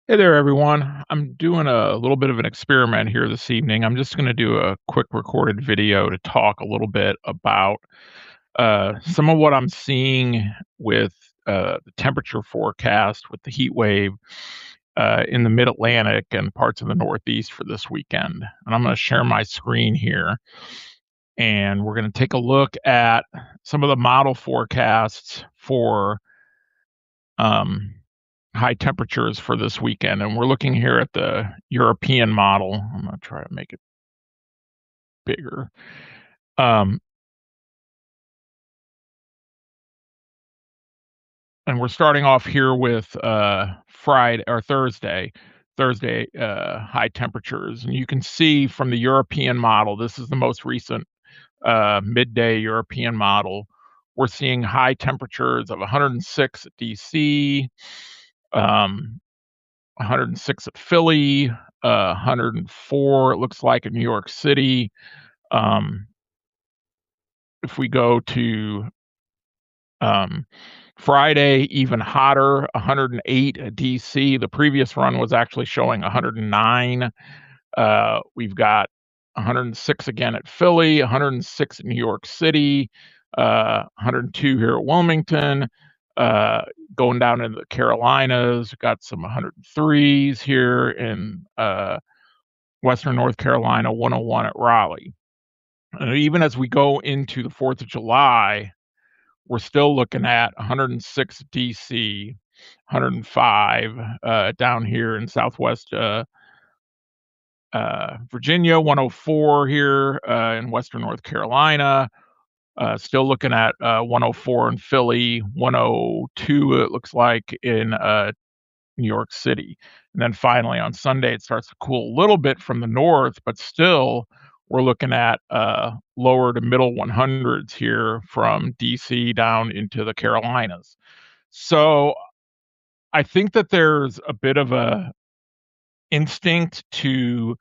Hey there, everyone. I'm doing a little bit of an experiment here this evening. I'm just going to do a quick recorded video to talk a little bit about some of what I'm seeing with the temperature forecast with the heat wave in the mid Atlantic and parts of the Northeast for this weekend. And I'm going to share my screen here. And we're going to take a look at some of the model forecasts for um, high temperatures for this weekend, and we're looking here at the European model. I'm gonna try to make it bigger. Um, and we're starting off here with Friday or Thursday. Thursday high temperatures, and you can see from the European model. This is the most recent midday European model. We're seeing high temperatures of 106 at DC, 106 at Philly, 104 it looks like in New York City. Um, if we go to um, Friday, even hotter, 108 at DC. The previous run was actually showing 109. We've got 106 again at Philly, 106 at New York City, 102 here at Wilmington. Uh, Going down into the Carolinas, got some 103s here in Western North Carolina, 101 at Raleigh. And even as we go into the 4th of July, we're still looking at 106 DC, 105 down here in Southwest Virginia, 104 here in Western North Carolina. Still looking at 104 in Philly, 102 it looks like in New York City. And then finally on Sunday, it starts to cool a little bit from the north, but still we're looking at lower to middle 100s here from DC down into the Carolinas. So I think that there's a bit of a instinct to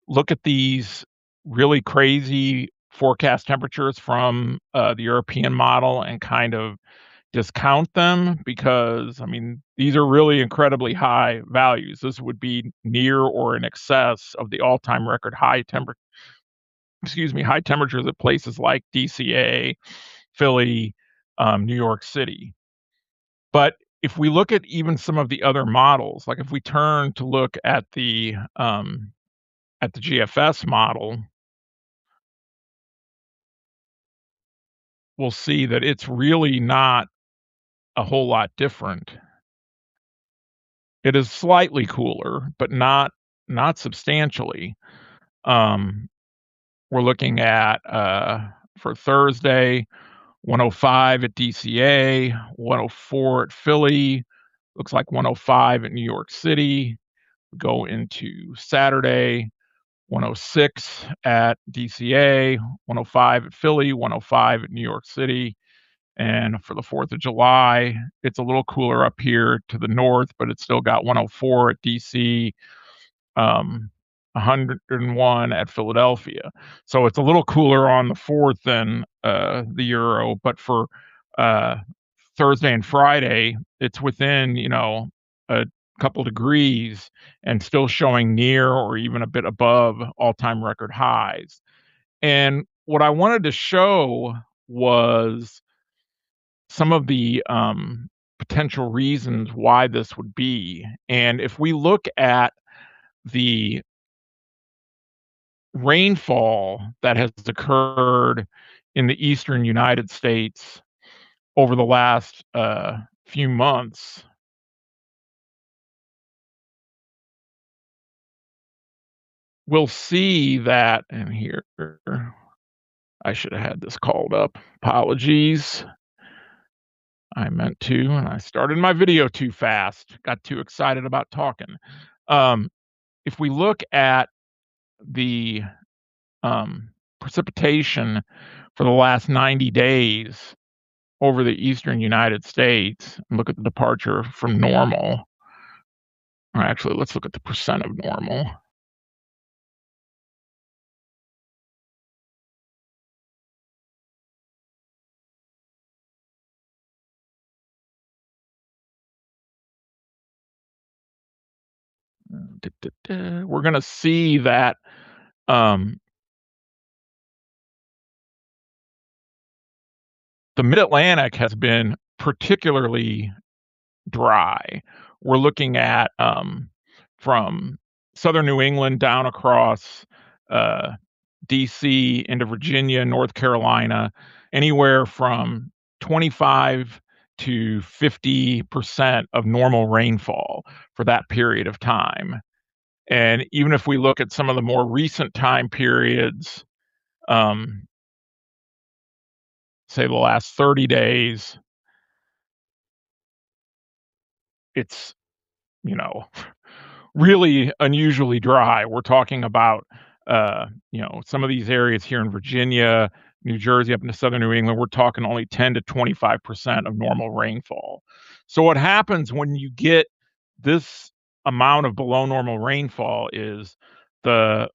look at these really crazy forecast temperatures from the European model and kind of discount them because, I mean, these are really incredibly high values. This would be near or in excess of the all-time record high temperatures at places like DCA, Philly, New York City. But if we look at even some of the other models, like if we turn to look at the GFS model, we'll see that it's really not a whole lot different. It is slightly cooler, but not substantially. Um, we're looking at for Thursday, 105 at DCA, 104 at Philly, looks like 105 at New York City. Go into Saturday, 106 at DCA, 105 at Philly, 105 at New York City. And for the 4th of July, it's a little cooler up here to the north, but it's still got 104 at DC, 101 at Philadelphia. So it's a little cooler on the 4th than the Euro, but for uh, Thursday and Friday, it's within, a couple degrees and still showing near or even a bit above all-time record highs. And what I wanted to show was some of the potential reasons why this would be. And if we look at the rainfall that has occurred in the eastern United States over the last few months, we'll see that, and here, I should have had this called up. Apologies. I meant to, and I started my video too fast. Got too excited about talking. Um, if we look at the precipitation for the last 90 days over the eastern United States and look at the departure from normal. Or actually, let's look at the percent of normal. We're gonna see that, um, the Mid-Atlantic has been particularly dry. We're looking at, from Southern New England down across, uh, DC into Virginia, North Carolina, anywhere from 25 to 50% of normal rainfall for that period of time. And even if we look at some of the more recent time periods, um, say the last 30 days, it's, you know, really unusually dry. We're talking about, some of these areas here in Virginia, New Jersey, up into southern New England, we're talking only 10 to 25% of normal rainfall. So what happens when you get this amount of below normal rainfall is the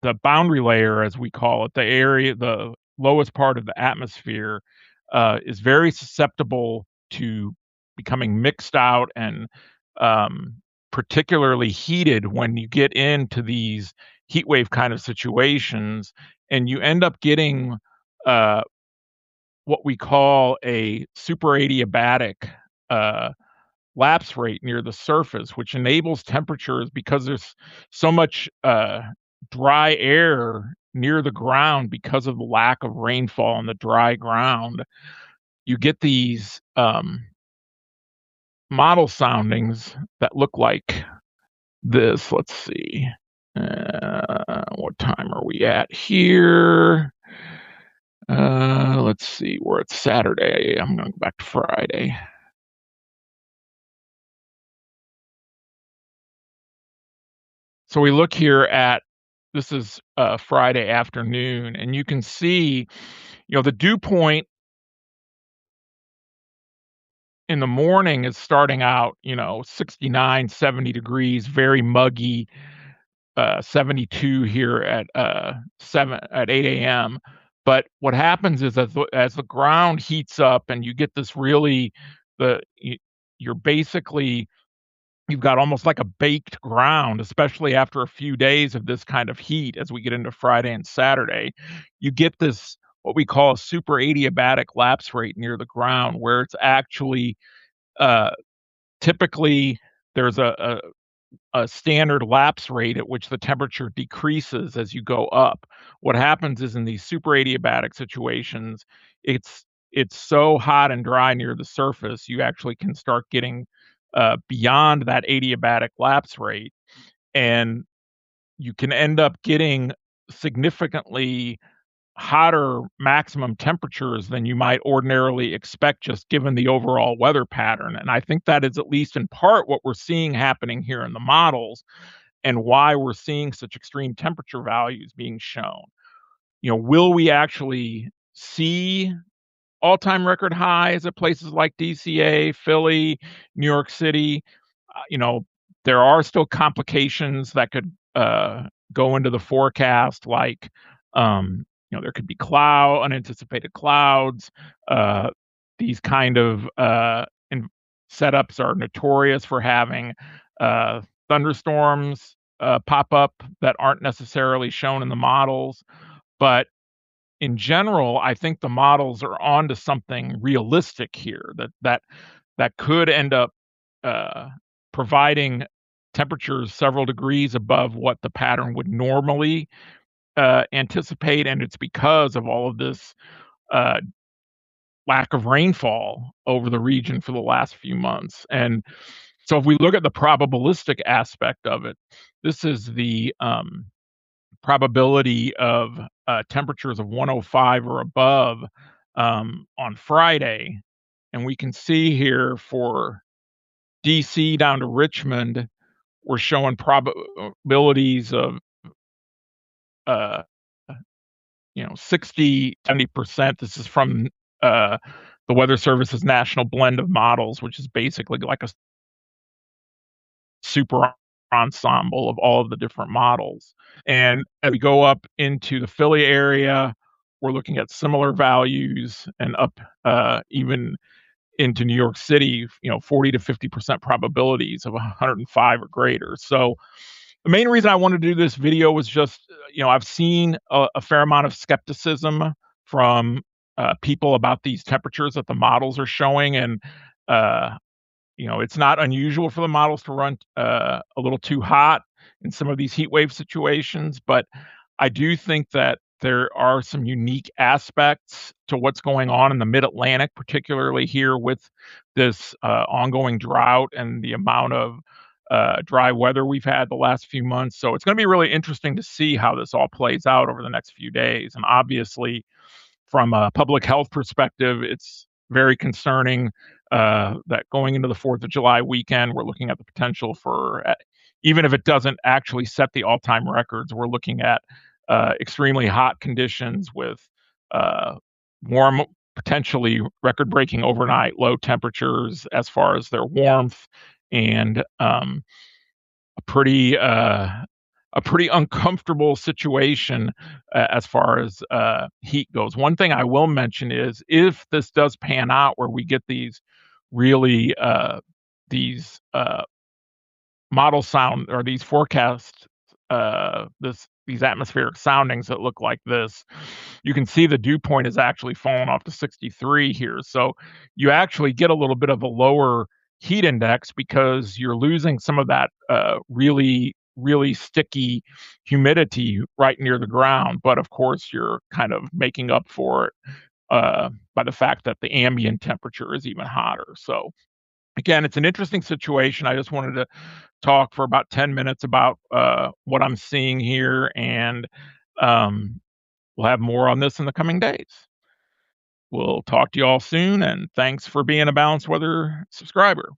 the boundary layer, as we call it, the lowest part of the atmosphere, is very susceptible to becoming mixed out and, um, particularly heated when you get into these heat wave kind of situations, and you end up getting, uh, what we call a super adiabatic, uh, lapse rate near the surface, which enables temperatures because there's so much dry air near the ground because of the lack of rainfall on the dry ground. You get these model soundings that look like this. Let's see. What time are we at here? Let's see. We're at Saturday. I'm going to go back to Friday. So we look here at this is Friday afternoon, and you can see, the dew point in the morning is starting out, 69, 70 degrees, very muggy, 72 here at 8 a.m. But what happens is as the ground heats up and you get this really the you, you're basically you've got almost like a baked ground, especially after a few days of this kind of heat as we get into Friday and Saturday. You get this, what we call a super adiabatic lapse rate near the ground, where it's actually, uh, typically there's a standard lapse rate at which the temperature decreases as you go up. What happens is in these super adiabatic situations, it's it's so hot and dry near the surface, you actually can start getting beyond that adiabatic lapse rate, and you can end up getting significantly hotter maximum temperatures than you might ordinarily expect just given the overall weather pattern. And I think that is at least in part what we're seeing happening here in the models and why we're seeing such extreme temperature values being shown. Will we actually see all-time record highs at places like DCA, Philly, New York City? There are still complications that could go into the forecast, like there could be unanticipated clouds. Uh, these kind of setups are notorious for having uh, thunderstorms pop up that aren't necessarily shown in the models, but in general, I think the models are onto something realistic here that could end up uh, providing temperatures several degrees above what the pattern would normally anticipate, and it's because of all of this uh, lack of rainfall over the region for the last few months. And so, if we look at the probabilistic aspect of it, this is the probability of temperatures of 105 or above on Friday. And we can see here for DC down to Richmond, we're showing probabilities of, uh, 60, 70%. This is from uh, the Weather Service's national blend of models, which is basically like a super ensemble of all of the different models. And as we go up into the Philly area, we're looking at similar values and up even into New York City, 40 to 50% probabilities of 105 or greater. So the main reason I wanted to do this video was just, I've seen a fair amount of skepticism from people about these temperatures that the models are showing, and uh, it's not unusual for the models to run a little too hot in some of these heat wave situations, but I do think that there are some unique aspects to what's going on in the Mid-Atlantic, particularly here with this ongoing drought and the amount of dry weather we've had the last few months. So it's going to be really interesting to see how this all plays out over the next few days. And obviously, from a public health perspective, it's very concerning that going into the 4th of July weekend, we're looking at the potential for, even if it doesn't actually set the all-time records, we're looking at extremely hot conditions with uh, warm, potentially record-breaking overnight low temperatures as far as their warmth, and a pretty uh, a pretty uncomfortable situation as far as heat goes. One thing I will mention is if this does pan out, where we get really these model sound or these forecast these atmospheric soundings that look like this, you can see the dew point is actually fallen off to 63 here. So you actually get a little bit of a lower heat index because you're losing some of that really sticky humidity right near the ground. But of course, you're kind of making up for it by the fact that the ambient temperature is even hotter. So again, it's an interesting situation. I just wanted to talk for about 10 minutes about what I'm seeing here, and um, we'll have more on this in the coming days. We'll talk to you all soon, and thanks for being a Balanced Weather subscriber.